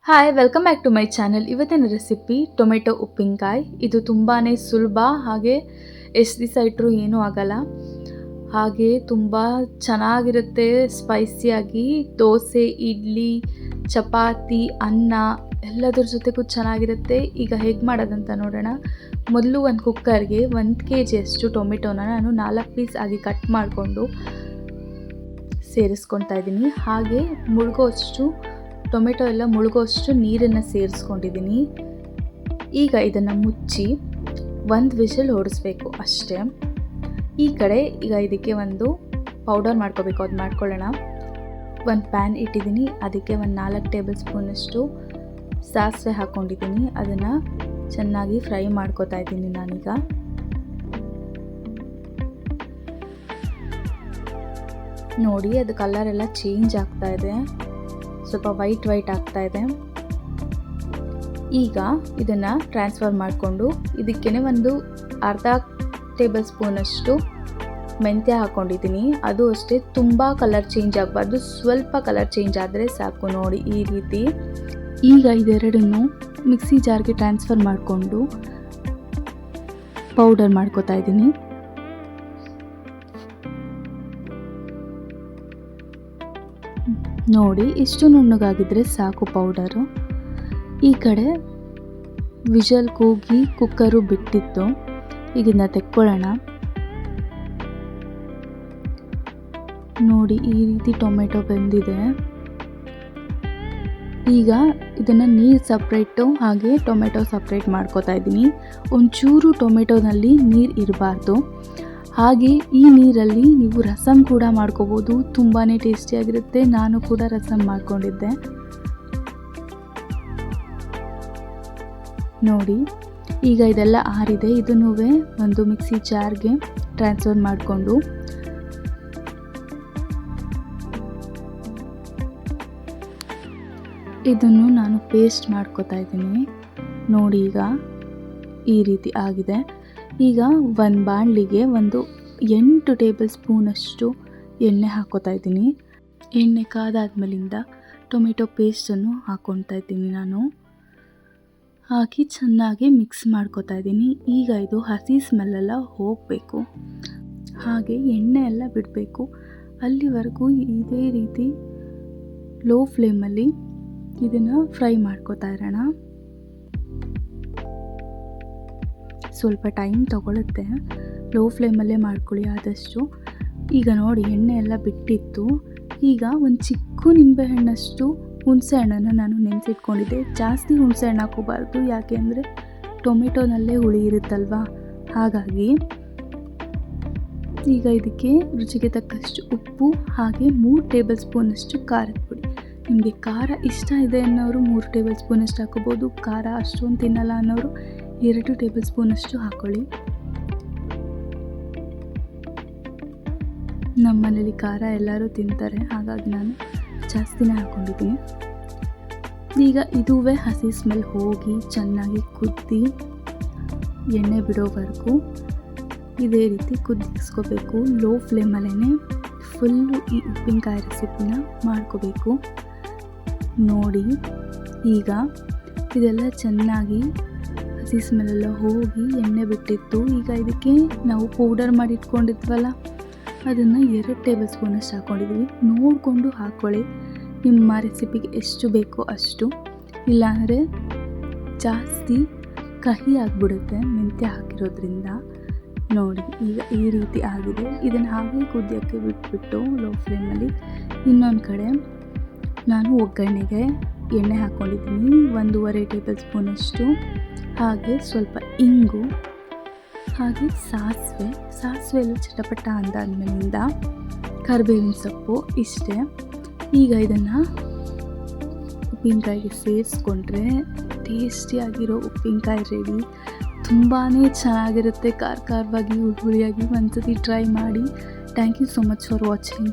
Hi welcome back to my channel. ಇವತ್ತಿನ recipe tomato ಉಪ್ಪಿನಕಾಯಿ. ಇದು ತುಂಬಾ ಸುಲಭ, ಹಾಗೆ ಎಷ್ಟು ದಿವಸ ಇಟ್ಟರೂ ಏನೂ ಆಗಲ್ಲ, ಹಾಗೆ ತುಂಬ ಚೆನ್ನಾಗಿರುತ್ತೆ. ಸ್ಪೈಸಿಯಾಗಿ ದೋಸೆ, ಇಡ್ಲಿ, ಚಪಾತಿ, ಅನ್ನ ಎಲ್ಲದ್ರ ಜೊತೆಗೂ ಚೆನ್ನಾಗಿರುತ್ತೆ. ಈಗ ಹೇಗೆ ಮಾಡೋದಂತ ನೋಡೋಣ. ಮೊದಲು ಒಂದು ಕುಕ್ಕರ್ಗೆ 1 kg ಅಷ್ಟು ಟೊಮೆಟೊನ ನಾನು 4 ಪೀಸ್ ಆಗಿ ಕಟ್ ಮಾಡಿಕೊಂಡು ಸೇರಿಸ್ಕೊತಾ ಇದ್ದೀನಿ. ಹಾಗೆ ಟೊಮೆಟೊ ಎಲ್ಲ ಮುಳುಗೋಷ್ಟು ನೀರನ್ನು ಸೇರಿಸ್ಕೊಂಡಿದ್ದೀನಿ. ಈಗ ಇದನ್ನು ಮುಚ್ಚಿ 1 ವಿಷಲ್ ಹೊಡಿಸ್ಬೇಕು ಅಷ್ಟೇ. ಈ ಕಡೆ ಈಗ ಇದಕ್ಕೆ ಒಂದು ಪೌಡರ್ ಮಾಡ್ಕೋಬೇಕು, ಅದು ಮಾಡ್ಕೊಳ್ಳೋಣ. ಒಂದು ಪ್ಯಾನ್ ಇಟ್ಟಿದ್ದೀನಿ, ಅದಕ್ಕೆ ಒಂದು 4 ಟೇಬಲ್ ಸ್ಪೂನಷ್ಟು ಸಾಸಿವೆ ಹಾಕ್ಕೊಂಡಿದ್ದೀನಿ. ಅದನ್ನು ಚೆನ್ನಾಗಿ ಫ್ರೈ ಮಾಡ್ಕೋತಾ ಇದ್ದೀನಿ ನಾನೀಗ. ನೋಡಿ, ಅದು ಕಲರ್ ಎಲ್ಲ ಚೇಂಜ್ ಆಗ್ತಾ ಇದೆ, ಸ್ವಲ್ಪ ವೈಟ್ ಆಗ್ತಾ ಇದೆ. ಈಗ ಇದನ್ನು ಟ್ರಾನ್ಸ್ಫರ್ ಮಾಡಿಕೊಂಡು ಇದಕ್ಕೇ ಒಂದು ಅರ್ಧ ಟೇಬಲ್ ಸ್ಪೂನಷ್ಟು ಮೆಂತ್ಯ ಹಾಕ್ಕೊಂಡಿದ್ದೀನಿ. ಅದು ಅಷ್ಟೇ, ತುಂಬ ಕಲರ್ ಚೇಂಜ್ ಆಗಬಾರ್ದು, ಸ್ವಲ್ಪ ಕಲರ್ ಚೇಂಜ್ ಆದರೆ ಸಾಕು. ನೋಡಿ ಈ ರೀತಿ. ಈಗ ಇದೆರಡನ್ನು ಮಿಕ್ಸಿ ಜಾರ್ಗೆ ಟ್ರಾನ್ಸ್ಫರ್ ಮಾಡಿಕೊಂಡು ಪೌಡರ್ ಮಾಡ್ಕೋತಾ ಇದ್ದೀನಿ. ನೋಡಿ, ಇಷ್ಟು ನುಣ್ಣಗಾಗಿದ್ದರೆ ಸಾಕು ಪೌಡರು. ಈ ಕಡೆ ವಿಷಲ್ ಕೂಗಿ ಕುಕ್ಕರು ಬಿಟ್ಟಿತ್ತು, ಈಗಿಂದ ತೆಕ್ಕೊಳ್ಳೋಣ. ನೋಡಿ, ಈ ರೀತಿ ಟೊಮೆಟೊ ಬೆಂದಿದೆ. ಈಗ ಇದನ್ನು ನೀರು ಸಪ್ರೇಟು ಹಾಗೆ ಟೊಮೆಟೊ ಸಪ್ರೇಟ್ ಮಾಡ್ಕೋತಾ ಇದ್ದೀನಿ. ಒಂಚೂರು ಟೊಮೆಟೊನಲ್ಲಿ ನೀರು ಇರಬಾರ್ದು. ಹಾಗೆ ಈ ನೀರಲ್ಲಿ ನೀವು ರಸಮ್ ಕೂಡ ಮಾಡ್ಕೋಬೋದು, ತುಂಬಾ ಟೇಸ್ಟಿಯಾಗಿರುತ್ತೆ. ನಾನು ಕೂಡ ರಸಮ್ ಮಾಡ್ಕೊಂಡಿದ್ದೆ. ನೋಡಿ, ಈಗ ಇದೆಲ್ಲ ಆರಿದೆ. ಇದನ್ನೂ ಒಂದು ಮಿಕ್ಸಿ ಜಾರ್ಗೆ ಟ್ರಾನ್ಸ್ಫರ್ ಮಾಡಿಕೊಂಡು ಇದನ್ನು ನಾನು ಪೇಸ್ಟ್ ಮಾಡ್ಕೋತಾ ಇದ್ದೀನಿ. ನೋಡಿ, ಈಗ ಈ ರೀತಿ ಆಗಿದೆ. ಈಗ ಒಂದು ಬಾಣಲಿಗೆ ಒಂದು 8 ಟೇಬಲ್ ಸ್ಪೂನಷ್ಟು ಎಣ್ಣೆ ಹಾಕ್ಕೋತಾ ಇದ್ದೀನಿ. ಎಣ್ಣೆ ಕಾದಾದ್ಮೇಲಿಂದ ಟೊಮೆಟೊ ಪೇಸ್ಟನ್ನು ಹಾಕ್ಕೊತಾ ಇದ್ದೀನಿ ನಾನು. ಹಾಕಿ ಚೆನ್ನಾಗಿ ಮಿಕ್ಸ್ ಮಾಡ್ಕೋತಾ ಇದ್ದೀನಿ. ಈಗ ಇದು ಹಸಿ ಸ್ಮೆಲ್ಲೆಲ್ಲ ಹೋಗಬೇಕು, ಹಾಗೆ ಎಣ್ಣೆ ಎಲ್ಲ ಬಿಡಬೇಕು. ಅಲ್ಲಿವರೆಗೂ ಇದೇ ರೀತಿ ಲೋ ಫ್ಲೇಮಲ್ಲಿ ಇದನ್ನು ಫ್ರೈ ಮಾಡ್ಕೋತಾ ಇರೋಣ. ಸ್ವಲ್ಪ ಟೈಮ್ ತಗೊಳುತ್ತೆ, ಲೋ ಫ್ಲೇಮಲ್ಲೇ ಮಾಡ್ಕೊಳ್ಳಿ ಆದಷ್ಟು. ಈಗ ನೋಡಿ, ಎಣ್ಣೆ ಎಲ್ಲ ಬಿಟ್ಟಿತ್ತು. ಈಗ ಒಂದು ಚಿಕ್ಕ ನಿಂಬೆಹಣ್ಣಷ್ಟು ಹುಣಸೆ ಹಣ್ಣನ್ನು ನಾನು ನೆನೆಸಿಟ್ಕೊಂಡಿದ್ದೆ. ಜಾಸ್ತಿ ಹುಣಸೆ ಹಣ್ಣು ಹಾಕೋಬಾರ್ದು, ಯಾಕೆ ಅಂದರೆ ಟೊಮೆಟೊನಲ್ಲೇ ಹುಳಿ ಇರುತ್ತಲ್ವ, ಹಾಗಾಗಿ. ಈಗ ಇದಕ್ಕೆ ರುಚಿಗೆ ತಕ್ಕಷ್ಟು ಉಪ್ಪು ಹಾಗೆ 3 ಟೇಬಲ್ ಸ್ಪೂನಷ್ಟು ಖಾರದ ಪುಡಿ. ನಿಮಗೆ ಖಾರ ಇಷ್ಟ ಇದೆ ಅನ್ನೋರು 3 ಟೇಬಲ್ ಸ್ಪೂನಷ್ಟು ಹಾಕೋಬೋದು. ಖಾರ ಅಷ್ಟೊಂದು ತಿನ್ನಲ್ಲ ಅನ್ನೋರು 2 ಟೇಬಲ್ ಸ್ಪೂನಷ್ಟು ಹಾಕ್ಕೊಳ್ಳಿ. ನಮ್ಮ ಮನೇಲಿ ಖಾರ ಎಲ್ಲರೂ ತಿಂತಾರೆ, ಹಾಗಾಗಿ ನಾನು ಜಾಸ್ತಿನೇ ಹಾಕ್ಕೊಂಡಿದ್ದೀನಿ. ಈಗ ಇದುವೇ ಹಸಿ ಸ್ಮೆಲ್ ಹೋಗಿ ಚೆನ್ನಾಗಿ ಕುದ್ದಿ ಎಣ್ಣೆ ಬಿಡೋವರೆಗೂ ಇದೇ ರೀತಿ ಕುದಿಸ್ಕೋಬೇಕು. ಲೋ ಫ್ಲೇಮಲ್ಲೇ ಫುಲ್ಲು ಈ ಉಪ್ಪಿನಕಾಯಿ ರೆಸಿಪಿನ ಮಾಡ್ಕೋಬೇಕು. ನೋಡಿ, ಈಗ ಇದೆಲ್ಲ ಚೆನ್ನಾಗಿ ಹಸಿ ಸ್ಮೆಲ್ಲೆಲ್ಲ ಹೋಗಿ ಎಣ್ಣೆ ಬಿಟ್ಟಿತ್ತು. ಈಗ ಇದಕ್ಕೆ ನಾವು ಪೌಡರ್ ಮಾಡಿ ಇಟ್ಕೊಂಡಿದ್ವಲ್ಲ, ಅದನ್ನು 2 ಟೇಬಲ್ ಸ್ಪೂನಷ್ಟು ಹಾಕ್ಕೊಂಡಿದ್ದೀವಿ. ನೋಡಿಕೊಂಡು ಹಾಕ್ಕೊಳ್ಳಿ, ನಿಮ್ಮ ರೆಸಿಪಿಗೆ ಎಷ್ಟು ಬೇಕೋ ಅಷ್ಟು. ಇಲ್ಲಾಂದರೆ ಜಾಸ್ತಿ ಕಹಿ ಆಗಿಬಿಡುತ್ತೆ ಮೆಂತ್ಯ ಹಾಕಿರೋದ್ರಿಂದ. ನೋಡಿ, ಈಗ ಈ ರೀತಿ ಆಗಿದೆ. ಇದನ್ನು ಹಾಗೆ ಕುದಿಯೋಕ್ಕೆ ಬಿಟ್ಬಿಟ್ಟು ಲೋ ಫ್ಲೇಮಲ್ಲಿ ಇನ್ನೊಂದು ಕಡೆ ನಾನು ಒಗ್ಗರಣೆಗೆ ಎಣ್ಣೆ ಹಾಕ್ಕೊಂಡಿದ್ದೀನಿ. 1.5 ಟೇಬಲ್ ಸ್ಪೂನಷ್ಟು, ಹಾಗೆ ಸ್ವಲ್ಪ ಇಂಗು, ಹಾಗೆ ಸಾಸಿವೆ ಎಲ್ಲ ಚಟಪಟ ಅಂದಾದ್ಮೇಲಿಂದ ಕರಿಬೇವಿನ ಸೊಪ್ಪು, ಇಷ್ಟೇ. ಈಗ ಇದನ್ನು ಉಪ್ಪಿನಕಾಯಿಗೆ ಸೇರಿಸ್ಕೊಂಡ್ರೆ ಟೇಸ್ಟಿಯಾಗಿರೋ ಉಪ್ಪಿನಕಾಯಿ ರೆಡಿ. ತುಂಬಾ ಚೆನ್ನಾಗಿರುತ್ತೆ, ಖಾರವಾಗಿ ಹುಳಿಯಾಗಿ. ಒಂದ್ಸತಿ ಟ್ರೈ ಮಾಡಿ. Thank you so much for watching.